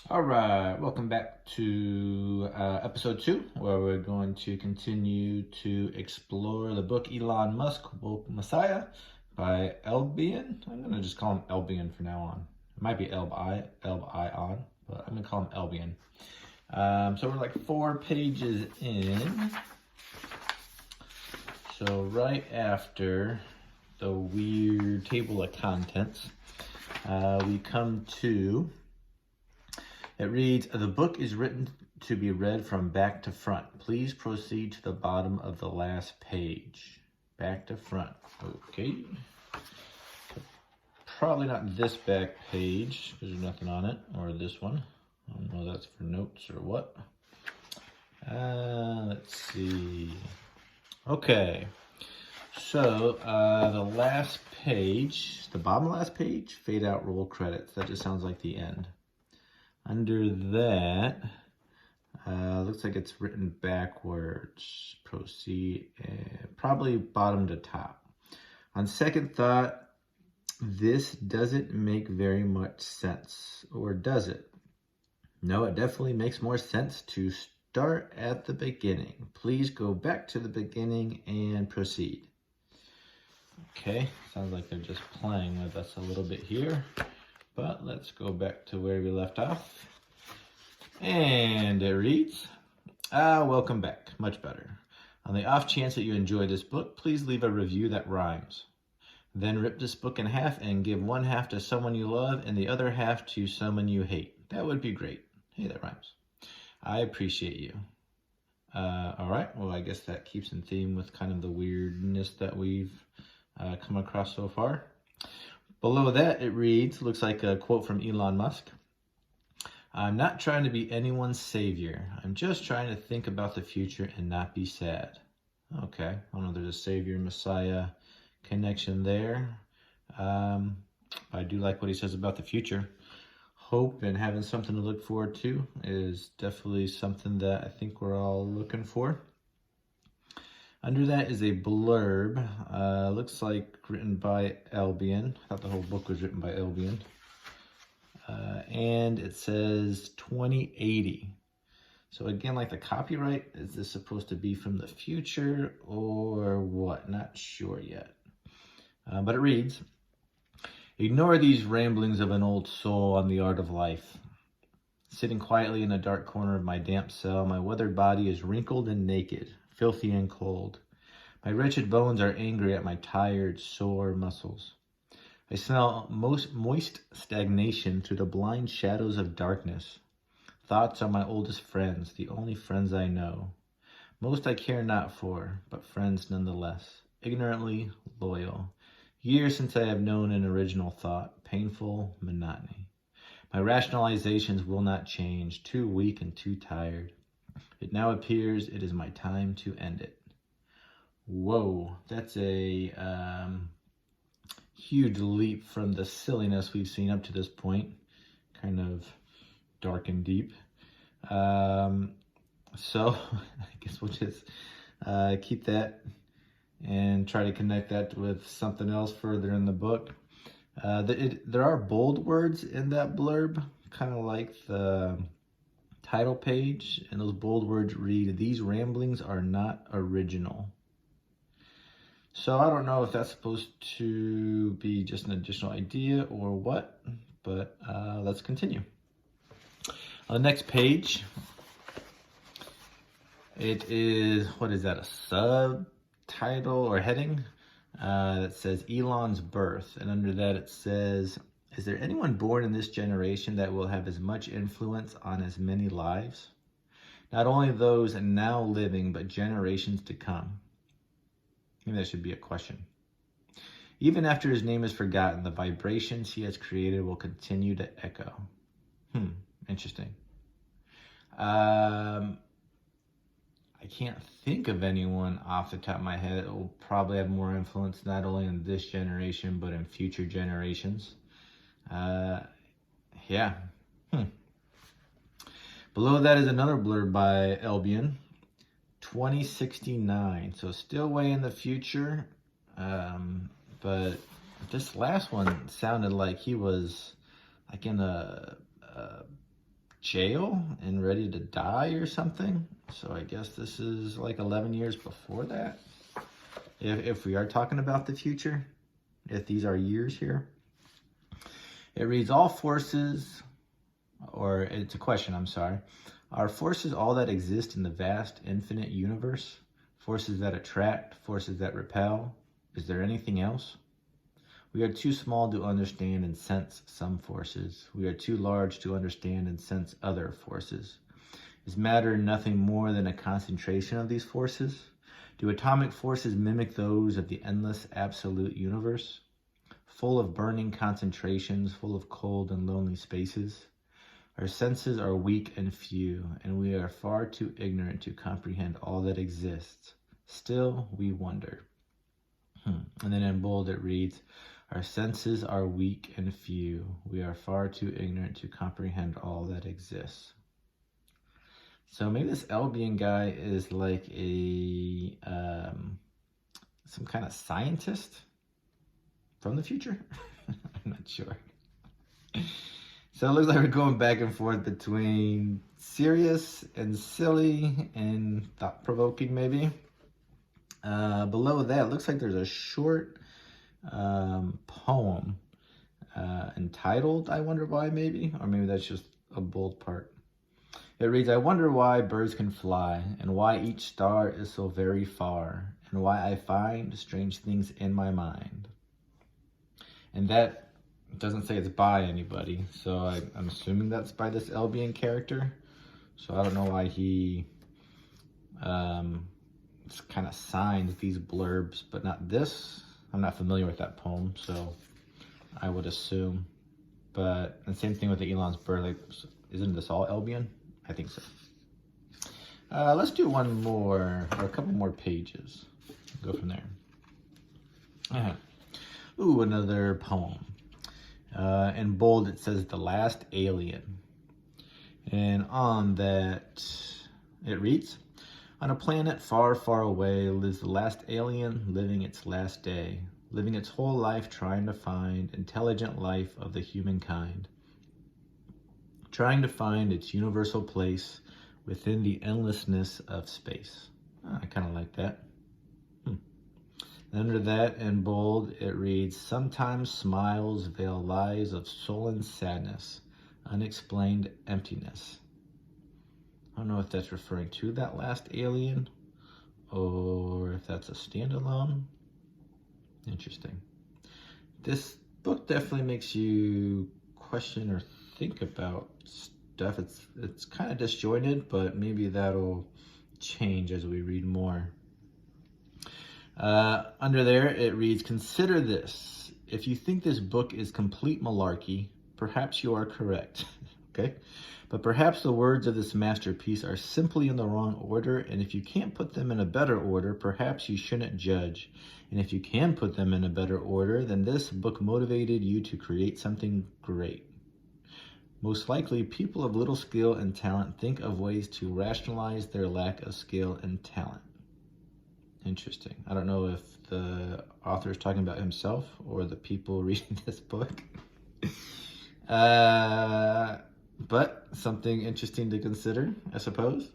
All right, welcome back to episode 2, where we're going to continue to explore the book Elon Musk, Woke Messiah by Elbian. I'm going to just call him Elbian from now on. It might be Elbion, but I'm going to call him Elbian. So we're like 4 pages in. So right after the weird table of contents, we come to... It reads, the book is written to be read from back to front. Please proceed to the bottom of the last page. Back to front. Okay. Probably not this back page, because there's nothing on it, or this one. I don't know if that's for notes or what. Let's see. Okay. So, the last page, the bottom last page, fade out, roll credits. That just sounds like the end. Under that, looks like it's written backwards. Proceed, probably bottom to top. On second thought, this doesn't make very much sense, or does it? No, it definitely makes more sense to start at the beginning. Please go back to the beginning and proceed. Okay, sounds like they're just playing with us a little bit here. But let's go back to where we left off. And it reads, welcome back. Much better. On the off chance that you enjoy this book, please leave a review that rhymes. Then rip this book in half and give one half to someone you love and the other half to someone you hate. That would be great. Hey, that rhymes. I appreciate you. All right. Well, I guess that keeps in theme with kind of the weirdness that we've come across so far. Below that, it reads, looks like a quote from Elon Musk. I'm not trying to be anyone's savior. I'm just trying to think about the future and not be sad. Okay, I don't know if there's a savior, messiah connection there. I do like what he says about the future. Hope and having something to look forward to is definitely something that I think we're all looking for. Under that is a blurb, looks like written by Albion. I thought the whole book was written by Albion. And it says 2080. So again, like the copyright, is this supposed to be from the future or what? Not sure yet. But it reads, ignore these ramblings of an old soul on the art of life. Sitting quietly in a dark corner of my damp cell, my weathered body is wrinkled and naked, filthy and cold. My wretched bones are angry at my tired, sore muscles. I smell moist stagnation through the blind shadows of darkness. Thoughts are my oldest friends, the only friends I know. Most I care not for, but friends nonetheless. Ignorantly loyal. Years since I have known an original thought, painful monotony. My rationalizations will not change, too weak and too tired. It now appears it is my time to end it. Whoa, that's a huge leap from the silliness we've seen up to this point. Kind of dark and deep. So I guess we'll just keep that and try to connect that with something else further in the book. There are bold words in that blurb, kind of like the title page, and those bold words read, these ramblings are not original. So I don't know if that's supposed to be just an additional idea or what, but let's continue. On the next page, it is, what is that, a subtitle or heading that says Elon's birth. And under that it says, is there anyone born in this generation that will have as much influence on as many lives? Not only those now living, but generations to come. Maybe that should be a question. Even after his name is forgotten, the vibrations he has created will continue to echo. Interesting. I can't think of anyone off the top of my head that will probably have more influence not only in this generation, but in future generations. Yeah. Below that is another blurb by Albion. 2069, so still way in the future, but this last one sounded like he was like in a jail and ready to die or something. So I guess this is like 11 years before that. If we are talking about the future, if these are years here. It reads, all forces, or it's a question, I'm sorry. Are forces all that exist in the vast, infinite universe? Forces that attract, forces that repel? Is there anything else? We are too small to understand and sense some forces. We are too large to understand and sense other forces. Is matter nothing more than a concentration of these forces? Do atomic forces mimic those of the endless absolute universe? Full of burning concentrations, full of cold and lonely spaces? Our senses are weak and few, and we are far too ignorant to comprehend all that exists. Still, we wonder. And then in bold it reads, our senses are weak and few. We are far too ignorant to comprehend all that exists. So maybe this Albion guy is like a some kind of scientist from the future. I'm not sure. So it looks like we're going back and forth between serious and silly and thought-provoking maybe. Below that, it looks like there's a short poem entitled I Wonder Why, maybe? Or maybe that's just a bold part. It reads, I wonder why birds can fly, and why each star is so very far, and why I find strange things in my mind. And that doesn't say it's by anybody, so I'm assuming that's by this Albion character. So I don't know why he kind of signs these blurbs, but not this. I'm not familiar with that poem, so I would assume. But the same thing with the Elon's bird. Like, isn't this all Albion? I think so. Let's do one more, or a couple more pages. Go from there. Ooh, another poem. In bold, it says The Last Alien. And on that, it reads, on a planet far, far away lives the last alien living its last day, living its whole life trying to find intelligent life of the humankind, trying to find its universal place within the endlessness of space. Oh, I kind of like that. Under that, in bold, it reads, sometimes smiles veil lies of sullen sadness, unexplained emptiness. I don't know if that's referring to that last alien or if that's a standalone. Interesting. This book definitely makes you question or think about stuff. It's kind of disjointed, but maybe that'll change as we read more. Under there, it reads, consider this. If you think this book is complete malarkey, perhaps you are correct. Okay? But perhaps the words of this masterpiece are simply in the wrong order, and if you can't put them in a better order, perhaps you shouldn't judge. And if you can put them in a better order, then this book motivated you to create something great. Most likely, people of little skill and talent think of ways to rationalize their lack of skill and talent. Interesting. I don't know if the author is talking about himself or the people reading this book. But something interesting to consider, I suppose.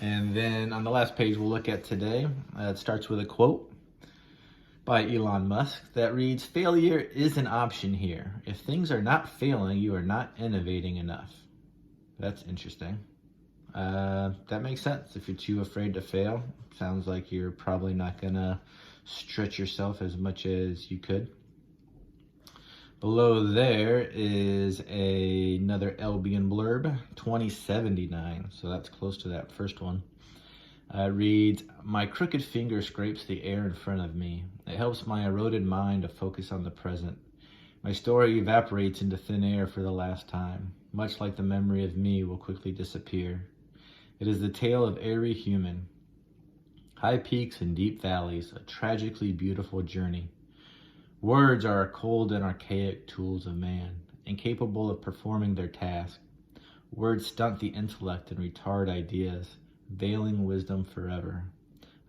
And then on the last page we'll look at today, it starts with a quote by Elon Musk that reads, failure is an option here. If things are not failing, you are not innovating enough. That's interesting. That makes sense. If you're too afraid to fail, sounds like you're probably not gonna stretch yourself as much as you could. Below there is another Albion blurb, 2079, so that's close to that first one. It reads, my crooked finger scrapes the air in front of me. It helps my eroded mind to focus on the present. My story evaporates into thin air for the last time, much like the memory of me will quickly disappear. It is the tale of every human. High peaks and deep valleys, a tragically beautiful journey. Words are cold and archaic tools of man, incapable of performing their task. Words stunt the intellect and retard ideas, veiling wisdom forever.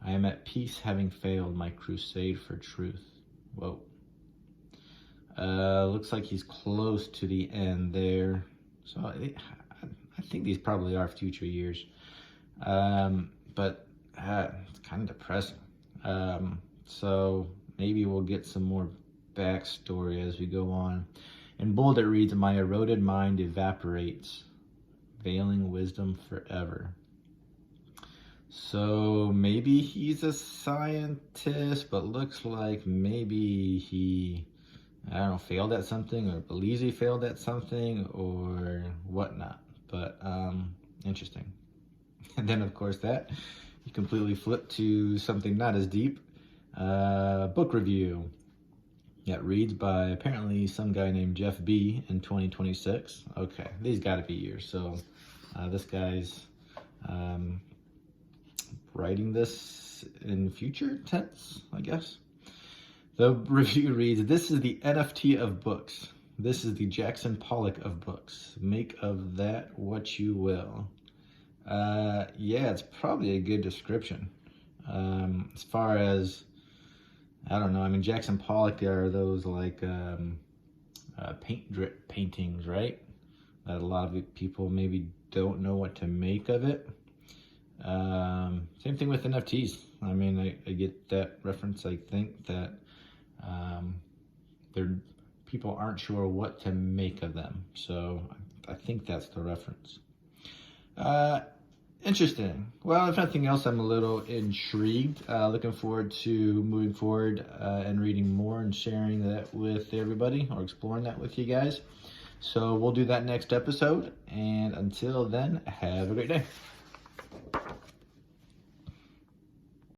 I am at peace having failed my crusade for truth. Whoa. Looks like he's close to the end there. So I think these probably are future years. But it's kind of depressing. So maybe we'll get some more backstory as we go on. In bold it reads, "My eroded mind evaporates, veiling wisdom forever." So maybe he's a scientist, but looks like maybe he, I don't know, failed at something, or believes he failed at something, or whatnot. But interesting. And then, of course, that you completely flip to something not as deep. Book review. That reads by apparently some guy named Jeff B. in 2026. Okay, these got to be years. So this guy's writing this in future tense, I guess. The review reads, "This is the NFT of books. This is the Jackson Pollock of books. Make of that what you will." Yeah, it's probably a good description. As far as, I don't know, I mean, Jackson Pollock are those like paint drip paintings, right? That a lot of people maybe don't know what to make of it. Same thing with NFTs. I mean, I get that reference. I think that people aren't sure what to make of them. So I think that's the reference. Interesting. Well, if nothing else, I'm a little intrigued. Looking forward to moving forward and reading more and sharing that with everybody, or exploring that with you guys. So we'll do that next episode. And until then, have a great day.